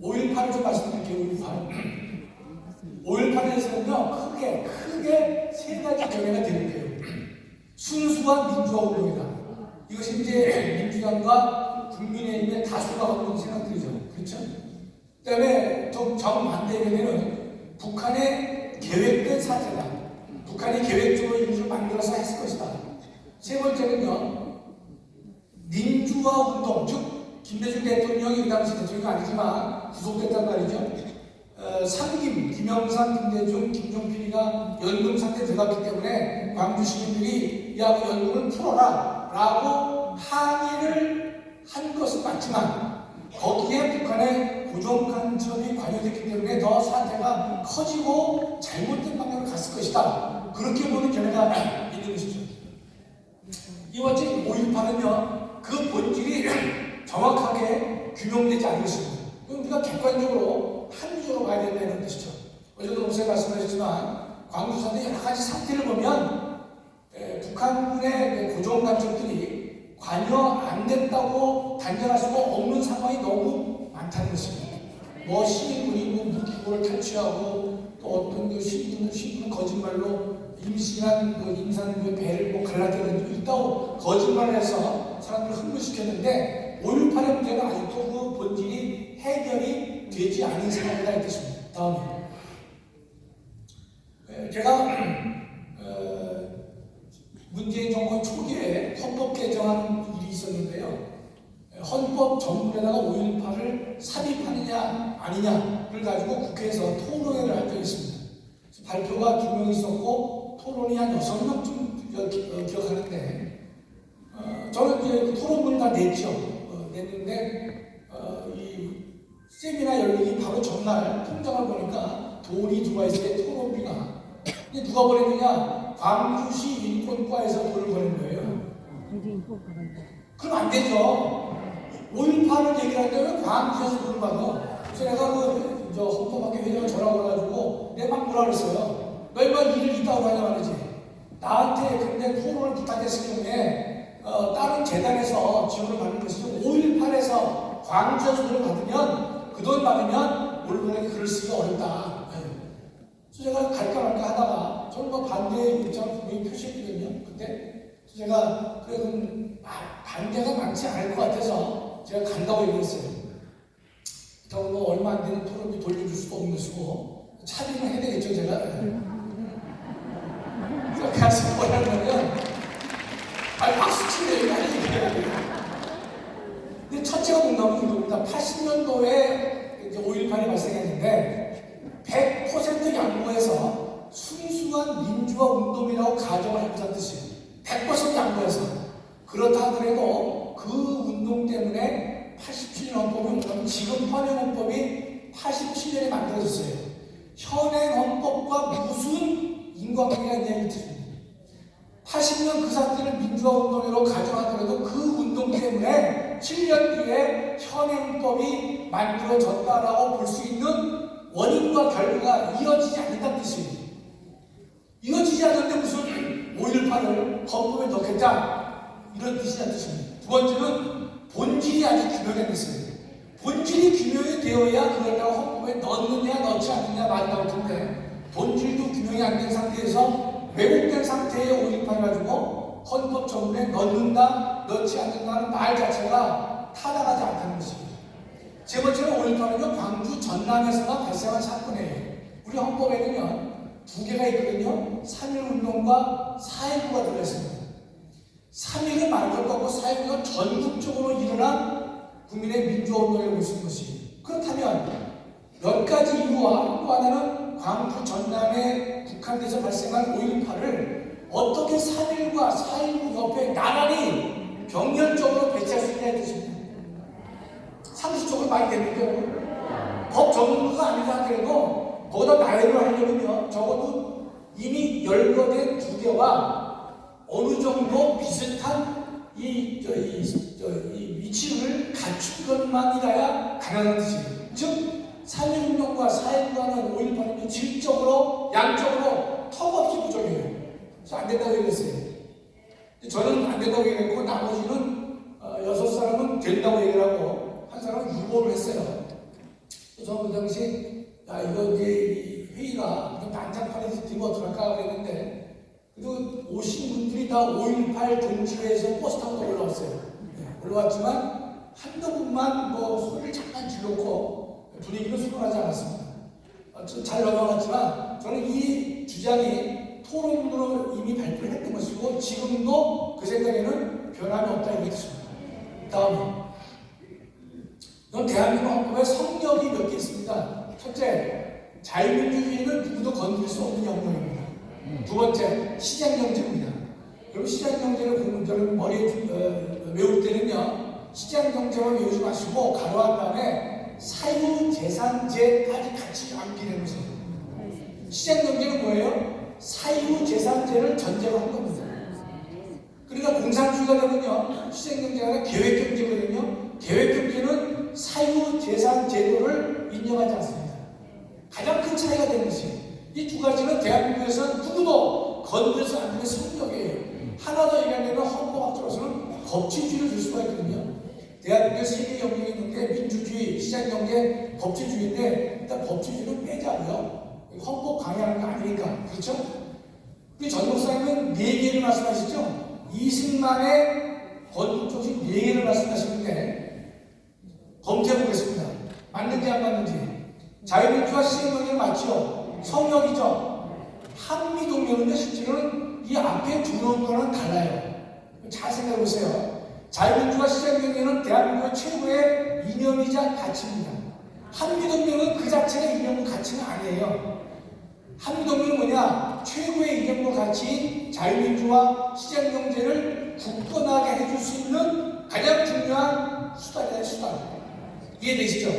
5.18을 좀 말씀드릴게요. 5.18에서는요, 크게 세 가지 견해가 되는데요. 순수한 민주화 운동이다. 이것이 이제 민주당과 국민의힘의 다수가 갖고 있는 생각들이죠. 그렇죠? 그 다음에 좀 정반대의 견해는 북한의 계획된 사태다. 북한이 계획적으로 인주를 만들어서 했을 것이다. 세 번째는요, 민주화 운동, 즉 김대중 대통령이 그 당시 대통령이 아니지만 구속됐단 말이죠. 김영삼, 김대중, 김종필이가 연금 상태에 들어갔기 때문에 광주 시민들이 야, 그 연금을 풀어라 라고 항의를 한 것은 맞지만 거기에 북한의 고정 간첩이 관여됐기 때문에 더 사태가 커지고 잘못된 방향으로 갔을 것이다. 그렇게 보는 견해가 있는 것이죠. 이와 같이 5.18은요, 그 본질이 정확하게 규명되지 않은 것입니다. 우리가 객관적으로 합리적으로 봐야 된다는 뜻이죠. 어제도 목사님 말씀하셨지만 광주사태 여러 가지 사태를 보면 북한군의 고정 간첩들이 관여 안 됐다고 단정할 수가 없는 상황이 너무 많다는 것입니다. 뭐 시민군이 무기고를 탈취하고 또 어떤 그 신분은 거짓말로 임신한 그 임산 그 배를 갈라뜨린 적이 있다고 거짓말을 해서 사람들을 흥분시켰는데 5.18의 문제는 아직도 그 본질이 해결이 되지 않은 상황이다 이 뜻입니다. 다음에 제가 문재인 정권 초기에 헌법 개정한 일이 있었는데요. 헌법 전문에다가 5.18을 삽입하느냐 아니냐를 가지고 국회에서 토론회를 한 적이 있습니다. 발표가 2명 있었고 토론이 한 6명쯤 기억하는데 저는 이제 토론문을 다 냈죠. 냈는데 이 세미나 열리기 바로 전날 통장을 보니까 돈이 들어와 있어요. 토론비가. 근데 누가 보냈느냐? 광주시 인권과에서 돈을 보낸 거예요. 그럼 안 되죠. 5.18을 얘기하는데 왜 광주에서 돈을 받아? 그래서 내가 헌법학회 회장을 전화 걸어가지고 내가 막 뭐라 그랬어요. 너 이거 일을 있다고 하냐 말이지. 나한테 근데 토론을 부탁했을 경우에 다른 재단에서 지원을 받는 것이죠. 5.18에서 광주에서 돈을 받으면 그 돈 받으면 올바르게 글을 쓰기가 어렵다. 그래서 제가 갈까 말까 하다가 저는 뭐 반대의 입장을 분명히 표시했거든요. 근데 제가 그래 그럼 반대가 많지 않을 것 같아서 제가 간다고 얘기했어요. 그렇다고 뭐 얼마 안 되는 토론비 돌려줄 수도 없는 것이고 차비는 해야 되겠죠 제가. 그래서 가서 뭐라면 박수 치는 얘기가 아니에요. 근데 첫째가 뭔가면 이겁니다. 80년도에 이제 5.18이 발생했는데 100% 양보해서 순수한 민주화 운동이라고 가정을 해보자는 뜻이에요. 100% 양보해서. 그렇다 하더라도 그 운동 때문에 87년 헌법은 지금 현행 헌법이 87년에 만들어졌어요. 현행 헌법과 무슨 인과관계가 있냐는 뜻입니다. 80년 그 사태를 민주화 운동으로 가정하더라도 그 운동 때문에 7년 뒤에 현행법이 만들어졌다라고 볼 수 있는 원인과 결과가 이어지지 않는다는 뜻입니다. 이어지지 않는데 무슨 5.18을 헌법에 넣겠다 이런 뜻이라는 뜻입니다. 두 번째는 본질이 아직 규명이 안 됐습니다. 본질이 규명이 되어야 그걸 헌법에 넣느냐 넣지 않느냐 말이 나올 텐데 본질도 규명이 안 된 상태에서 왜곡된 상태의 5.18 가지고 헌법 전문에 넣는다, 넣지 않는다는 말 자체가 타당하지 않다는 것입니다. 세 번째는 5.18은요, 광주 전남에서만 발생한 사건이에요. 우리 헌법에는요, 두 개가 있거든요. 3.1운동과 4.19가 들어있습니다. 3.1은 말할 것 없고 4.19가 전국적으로 일어난 국민의 민주화운동이라고 볼 수 있는 것이에요. 그렇다면 몇 가지 이유와 또 하나는 광주 전남에 북한에서 발생한 5.18을 어떻게 3.1과 4.19 옆에 나란히 병렬적으로 배치할 수 있냐는 뜻입니다. 상식적으로 말이 되는데 법 전문가가 아니라 하더라도 거기다 나열을 하려면요 적어도 이미 열거된 두 개와 어느 정도 비슷한 이 위치를 갖춘 것만이라야 가능한 뜻입니다. 즉 3.1운동과 4.19하는 5.18은 질적으로 양적으로 턱없이 부족해요. 그래서 안 된다고 얘기했어요. 저는 안 된다고 얘기했고 나머지는 6사람은 된다고 얘기를 하고 한 사람은 유보를 했어요. 저 그 당시 야 이거 이제 이 회의가 난장판에서 되면 어떡할까 그랬는데 그래도 오신 분들이 다 5.18 동지회에서 버스 타고 올라왔어요. 올라왔지만 한두 분만 뭐 소리를 잠깐 질렀고 분위기는 수긍하지 않았습니다. 잘 넘어갔지만 저는 이 주장이 토론으로 이미 발표를 했던 것이고 지금도 그 생각에는 변함이 없다 이렇게 뜻입니다. 다음에 대한민국 헌법에 성역이 몇 개 있습니다. 첫째, 자유민주주의는 누구도 건드릴 수 없는 영역입니다. 두 번째, 시장경제입니다. 여러분 시장경제를 머리에 외울 때는요, 시장경제만 외우지 마시고 가로한 다음에 사유재산제까지 같이 암기해 보세요. 시장경제는 뭐예요? 사유재산제를 전제로 한 겁니다. 그러니까 공산주의가 되면요, 시장경제가 아니라 계획경제거든요. 계획경제는 사유재산제도를 인정하지 않습니다. 가장 큰 차이가 되는 것이 이 두 가지는 대한민국에서는 누구도 건드려서 안 되는 성격이에요. 하나 더 얘기하면 헌법학적으로서는 법치주의를 줄 수가 있거든요. 대한민국에 세 개 영역이 있는데 민주주의, 시장경제, 법치주의인데 일단 법치주의는 빼자고요. 헌법 강의하는 거 아니니까. 그렇죠? 우리 전 목사님은 4개를 말씀하시죠? 이승만의 건국정신 4개를 말씀하시는데 검토해 보겠습니다. 맞는지 안 맞는지. 자유민주화 시행령이 맞죠? 성역이죠? 한미동맹인데 실제로는 이 앞에 들어온 거는 달라요. 잘 생각해 보세요. 자유민주화 시행령에는 대한민국의 최고의 이념이자 가치입니다. 한미동맹은 그 자체가 이념과 가치는 아니에요. 한미동맹은 뭐냐? 최고의 이념과 가치인 자유민주화 시장경제를 굳건하게 해줄 수 있는 가장 중요한 수단이에요. 수단. 이해되시죠?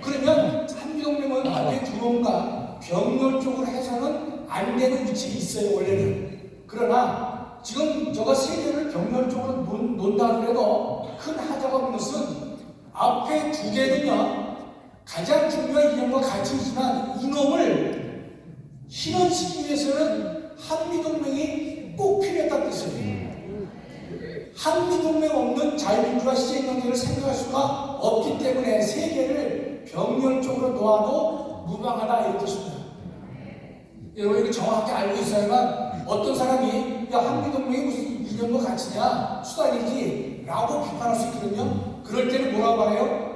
그러면 한미동맹은 앞에 들어온가 병렬적으로 해서는 안 되는 위치에 있어요, 원래는. 그러나 지금 저가 세계를 병렬적으로 논다 그래도 큰 하자가 없는 것은 앞에 두 개는요, 가장 중요한 이념과 가치이지만 이놈을 실현시키기 위해서는 한미동맹이 꼭 필요했다는 뜻이에요. 한미동맹 없는 자유민주화 시장경제를 생각할 수가 없기 때문에 세계를 병렬적으로 놓아도 무방하다 이런 뜻입니다. 여러분 이거 정확히 알고 있어야만 어떤 사람이 야 한미동맹이 무슨 이념과 가치냐 수단이지 라고 비판할 수 있거든요. 그럴 때는 뭐라고 말해요?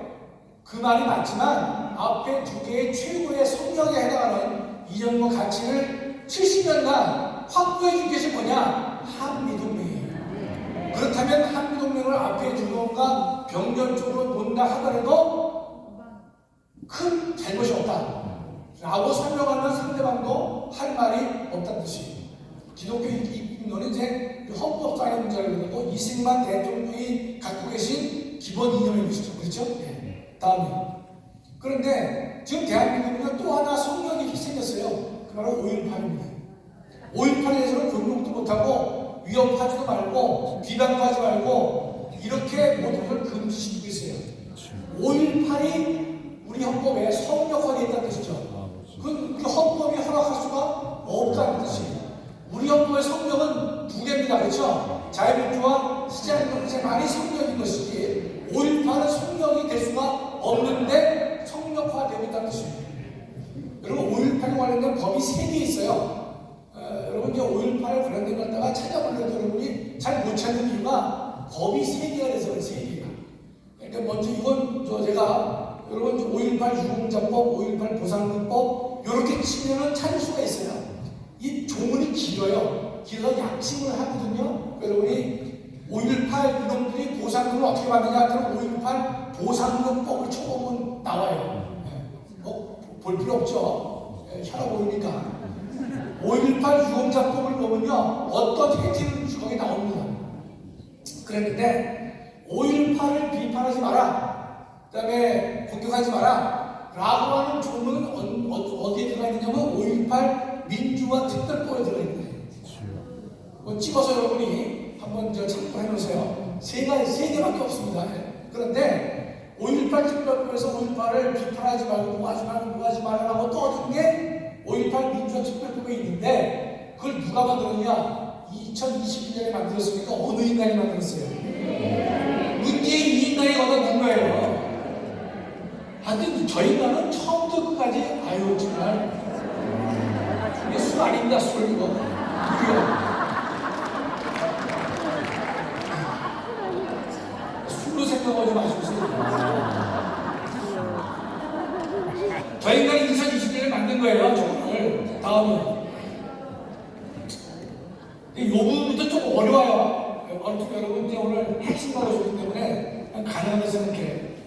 그 말이 맞지만 앞에 두 개의 최고의 성역에 해당하는 이념과 가치를 70년간 확보해 준 것이 뭐냐? 한미동맹이에요. 그렇다면 한미동맹을 앞에 두건가 병렬적으로 본다 하더라도 큰 잘못이 없다 라고 설명하면 상대방도 할 말이 없다는 뜻이에요. 기독교 이론은 이제 헌법상의 문제를 가지고 이승만 대통령이 갖고 계신 기본 이념의 것이죠. 그렇죠? 네. 다음에 그런데 지금 대한민국은 또 하나 성역이 생겼어요. 그 바로 5.18입니다. 5.18에 대해서는 공격도 못하고 위협하지도 말고 비방도 하지 말고 이렇게 모든 걸 금지시키고 있어요. 5.18이 우리 헌법에 성역화되어 있다는 뜻이죠. 그 헌법이 허락할 수가 없다는 뜻이에요. 우리 헌법의 성역은 두 개입니다. 그렇죠? 자유민주화 시장경제만이 성역인 것이지 5.18은 성역이 될 수가 없는데 성역화되고 있다는 뜻입니다. 여러분 5.18과 관련된 법이 3개 있어요. 여러분 이제 5.18에 관련된 것다가 찾아보려도 여러분이 잘 못 찾는 이유가 법이 3개가 돼서 그래요. 3개가. 그러니까 먼저 이건 제가 여러분 5.18 유공자법, 5.18 보상금법 이렇게 치면은 찾을 수가 있어요. 이 조문이 길어요. 길어서 약칭을 하거든요. 여러분이 5.18 이놈들이 보상금을 어떻게 받느냐 그럼 5.18 보상금법을 쳐보면 나와요. 볼 필요 없죠. 혈압 오르니까. 5.18 유공자법을 보면요 어떤 혜택이 거기 나옵니다. 그랬는데 5.18을 비판하지 마라. 그 다음에 공격하지 마라 라고 하는 조문은 어디에 들어가 있느냐면 5.18 민주화 특별법에 들어가 있는 거예요. 찍어서 여러분이 한번 참고해 놓으세요. 3개밖에 없습니다. 그런데 5.18 특별법에서 5.18을 비판하지 말고 뭐하지 말라고 떠든 게 5.18 민주화 특별법에 있는데 그걸 누가 만들었냐? 2021년에 만들었으니까 어느 인간이 만들었어요? 문재인 이 인간이 얻어낸 거예요. 하여튼 저 인간은 처음부터 끝까지 아유 정말 이게 술 아닙니다. 술 이거 술로 생각하지 마시고요. 저 인간이 2020년에 만든 거예요. 저거를 다음에 이 부분부터 좀 어려워요. 여러분 이제 오늘 핵심 가르치기 때문에 가능하다 생각해요.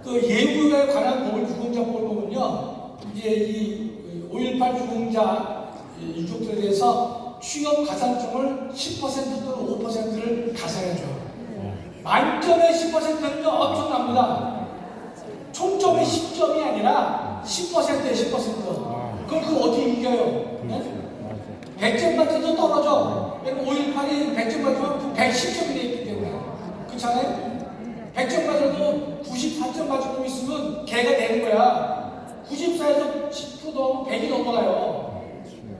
그 예우에 관한 법을 유공자법을 보면요, 이제 이 5.18 유공자 유족들에 대해서 취업 가산점을 10% 또는 5%를 가산해줘요. 만점의 10%는요 엄청납니다. 총점의 10점이 아니라 10%에 10%. 그럼 그거 어떻게 이겨요? 네? 100점 맞춰도 떨어져. 5.18이 100점 맞으면 110점이 되기 때문에. 그렇잖아요? 100점 맞아도 94점 맞추고 있으면 개가 되는 거야. 94에서 10% 넘으면 100이 넘어가요.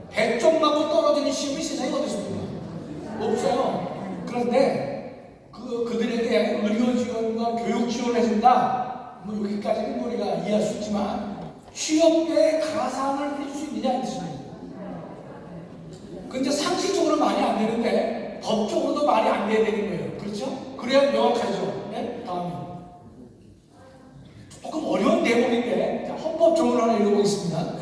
100점 맞고 떨어지는 시험이 세상에 어디 있습니까? 없어요. 그런데 그들에게 의료 지원과 교육 지원을 해준다. 뭐 여기까지는 우리가 이해할 수 있지만 취업에 가산을 해줄 수 있느냐 안 되십니까? 근데 상식적으로 말이 안 되는데 법적으로도 말이 안 돼야 되는 거예요. 그렇죠? 그래야 명확하죠. 네? 다음에 조금 어려운 내용인데 헌법 조문을 하나 읽어보겠습니다. 네.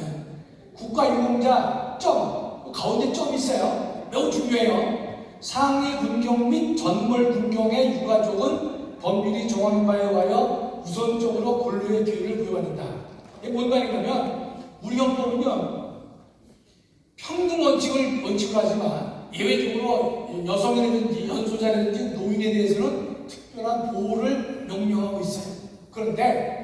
국가유공자 점 가운데 점이 있어요. 매우 중요해요. 상위 군경 및 전몰 군경의 유가족은 법률이 정하는 바에 의하여 우선적으로 권리의 기회를 부여받는다. 이게 뭔 말이냐면 우리 헌법은요 평등 원칙을 하지만 예외적으로 여성이라든지 연소자라든지 노인에 대해서는 특별한 보호를 명령하고 있어요. 그런데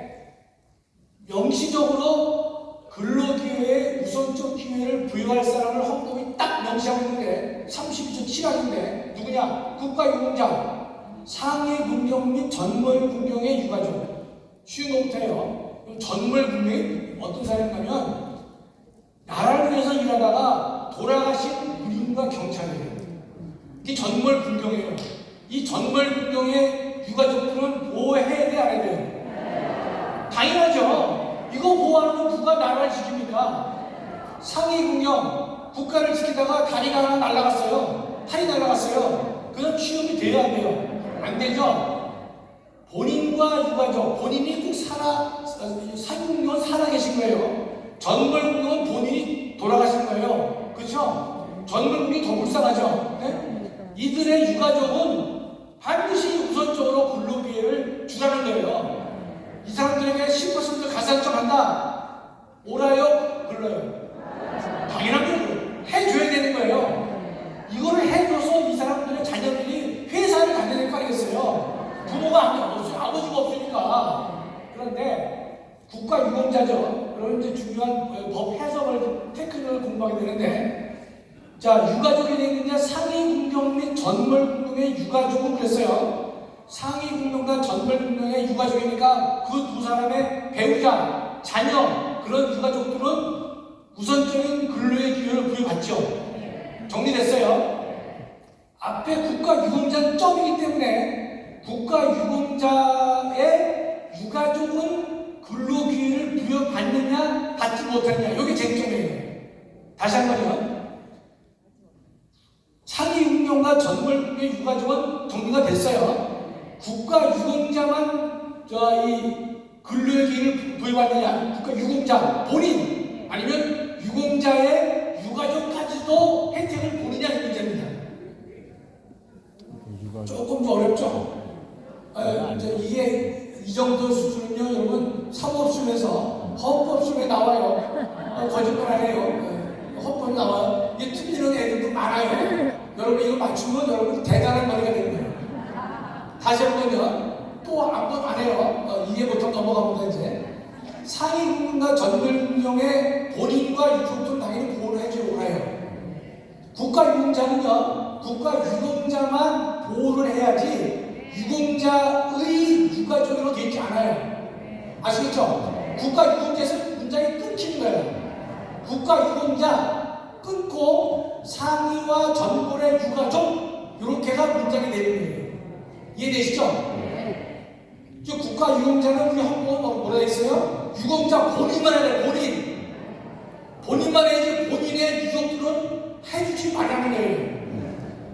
명시적으로 근로기회에 우선적 기회를 부여할 사람을 헌법이 딱 명시하고 있는데 32조 7항인데 누구냐? 국가유공자, 상위 군경 및 전몰 군경의 유가족. 쉬운 것부터 해요. 전몰 군경이 어떤 사람이냐면 나라를 위해서 일하다가 돌아가신 군인과 경찰이에요. 이게 전몰 군경이에요. 이 전몰 군경의 유가족들은 보호해야 돼, 안 해야 돼요? 당연하죠. 이거 보호하면 누가 나라를 지킵니까? 상위 군경, 국가를 지키다가 다리가 하나 날아갔어요. 팔이 날아갔어요. 그럼 취업이 돼야 안 돼요? 안 되죠. 본인과 유가족, 본인이 꼭 상위 군경은 살아계신 거예요. 전몰군경은 본인이 돌아가신 거예요. 그렇죠? 전몰군경이 더 불쌍하죠. 네? 이들의 유가족은 반드시 우선적으로 근로기회를 주라는 거예요. 이 사람들에게 10% 가산점 한다. 오라요? 글러요? 당연한 거예요. 해줘야 되는 거예요. 이거를 해줘서 이 사람들의 자녀들이 회사를 다녀야 될 거 아니겠어요? 부모가 없어요. 아버지가 없으니까. 그런데 국가유공자죠. 그럼 이제 중요한 법 해석을 테크닉을 공부하게 되는데, 자 유가족이 되어 있는데 상위 군경 및 전몰 군경의 유가족은 그랬어요. 상위 군경과 전몰 군경의 유가족이니까 그 두 사람의 배우자, 자녀 그런 유가족들은 우선적인 근로의 기회를 부여받죠. 정리됐어요. 앞에 국가유공자는 점이기 때문에 국가유공자의 유가족은 근로기회를 부여받느냐 받지 못하느냐 이게 쟁점이에요. 다시 한번요. 상위 군경과 전몰 군경의 유가족은 정리가 됐어요. 국가유공자만 이 근로의 기회를 부여받느냐, 국가유공자 본인 아니면 유공자의 유가족까지도 혜택을 보느냐 이 문제입니다. 조금 더 어렵죠. 이게 이 정도 수준은요, 여러분 사법시험에서 헌법시험에 나와요. 거짓말 안 해요. 헌법에 나와요. 이게 틀리는 애들도 많아요. 여러분 이거 맞추면 여러분 대단한 머리가 되는 거예요. 다시 한번요. 또 아무것도 안 해요. 이해 못하면 넘어가보자 이제. 상위 군경과 전몰 군경의 본인과 유족들은 당연히 보호를 해줘야 해요. 국가유공자는요, 국가유공자만 보호를 해야지 유공자의 유가족으로 되지 않아요. 아시겠죠? 국가유공자에서 문장이 끊기는 거예요. 국가유공자 끊고 상위와 전몰의 유가족 이렇게가 문장이 되는 거예요. 이해되시죠? 저 국가 유공자는 우리 헌법은 뭐라 했어요? 유공자 본인만 해야 돼. 본인만 해야지 본인의 유족들은 해주지 말라는 거예요.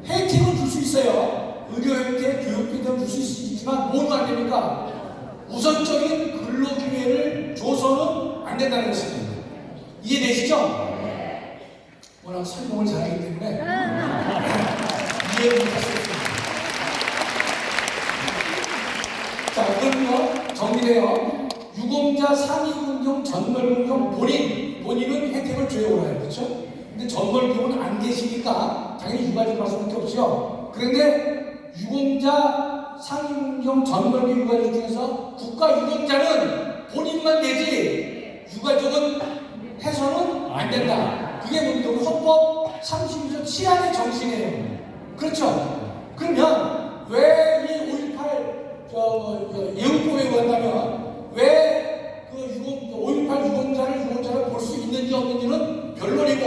혜택은 줄 수 있어요. 의료 혜택, 교육 혜택은 줄 수 있지만 뭐는 안 됩니까? 우선적인 근로 기회를 줘서는 안 된다는 것입니다. 이해되시죠? 워낙 설명을 잘하기 때문에 이해 못할 수 없습니다. 자, 그럼요, 정리돼요. 유공자 상위군용, 전멸군용 본인은 혜택을 줘야 오라요. 그렇죠? 근데 전멸군용은 안 계시니까 당연히 유가족을 할 수밖에 없죠. 그런데 유공자 상위군용, 전멸군용 유가족 중에서 국가 유공자는 본인만 내지 유가족은 해서는 안 된다. 그게 뭡니까? 헌법 32조 7항의 정신이에요. 그렇죠? 그러면 왜 이 5.18 예우법에 의한다면 왜 그 5.18 유공자를 볼 수 있는지 없는지는 변론이고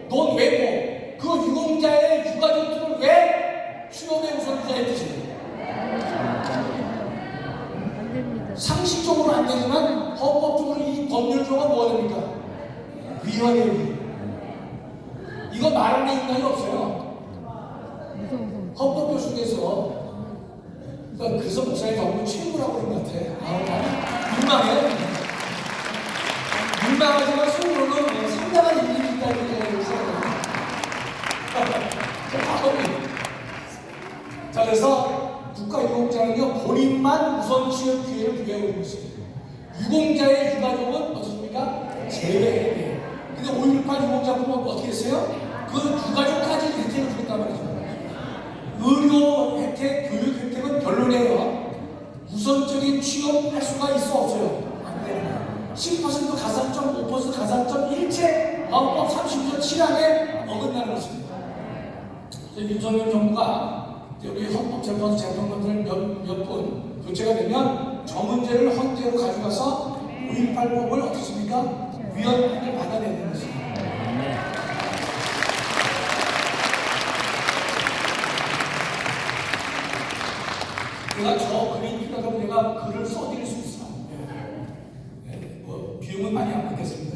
논외고 그 유공자의 유가족들을 왜 취업의 우선주자에 두지? 상식적으로 안 되지만 헌법적으로 이 법률조가 뭐가 됩니까? 위헌이에요. 이거 말하는 인간이 없어요. 헌법 교수께서 그래서 목사님 너무 최고라고 그런 것 같아. 민망해. 민망하지만 속으로는 상당한 일이 있다는 얘기를 생각합니다. 자, 그래서 국가유공자는요, 본인만 우선 취업 기회를 부여하고 있는 것입니다. 유공자의 유가족은 어떻습니까? 제외해야 돼요. 근데 5.18 유공자분은 어떻게 했어요? 그 유가족까지 혜택을 주겠단 말이죠. 의료 혜택, 교육 혜택은 별로네요. 우선적인 취업할 수가 있어 없어요? 안 되는 거예요. 10% 가산점, 5% 가산점 일체 헌법 30조 7항에 어긋나는 것입니다. 윤석열 정부가 우리 헌법재판소 재판관들 몇 분 교체가 되면 저 문제를 헌재로 가져가서 5.18법을 어떻습니까? 위헌을 받아내는 것입니다. 내가 저 글이 필요하다면 내가 글을 써드릴 수 있어. 뭐 비용은 많이 안 받겠습니다.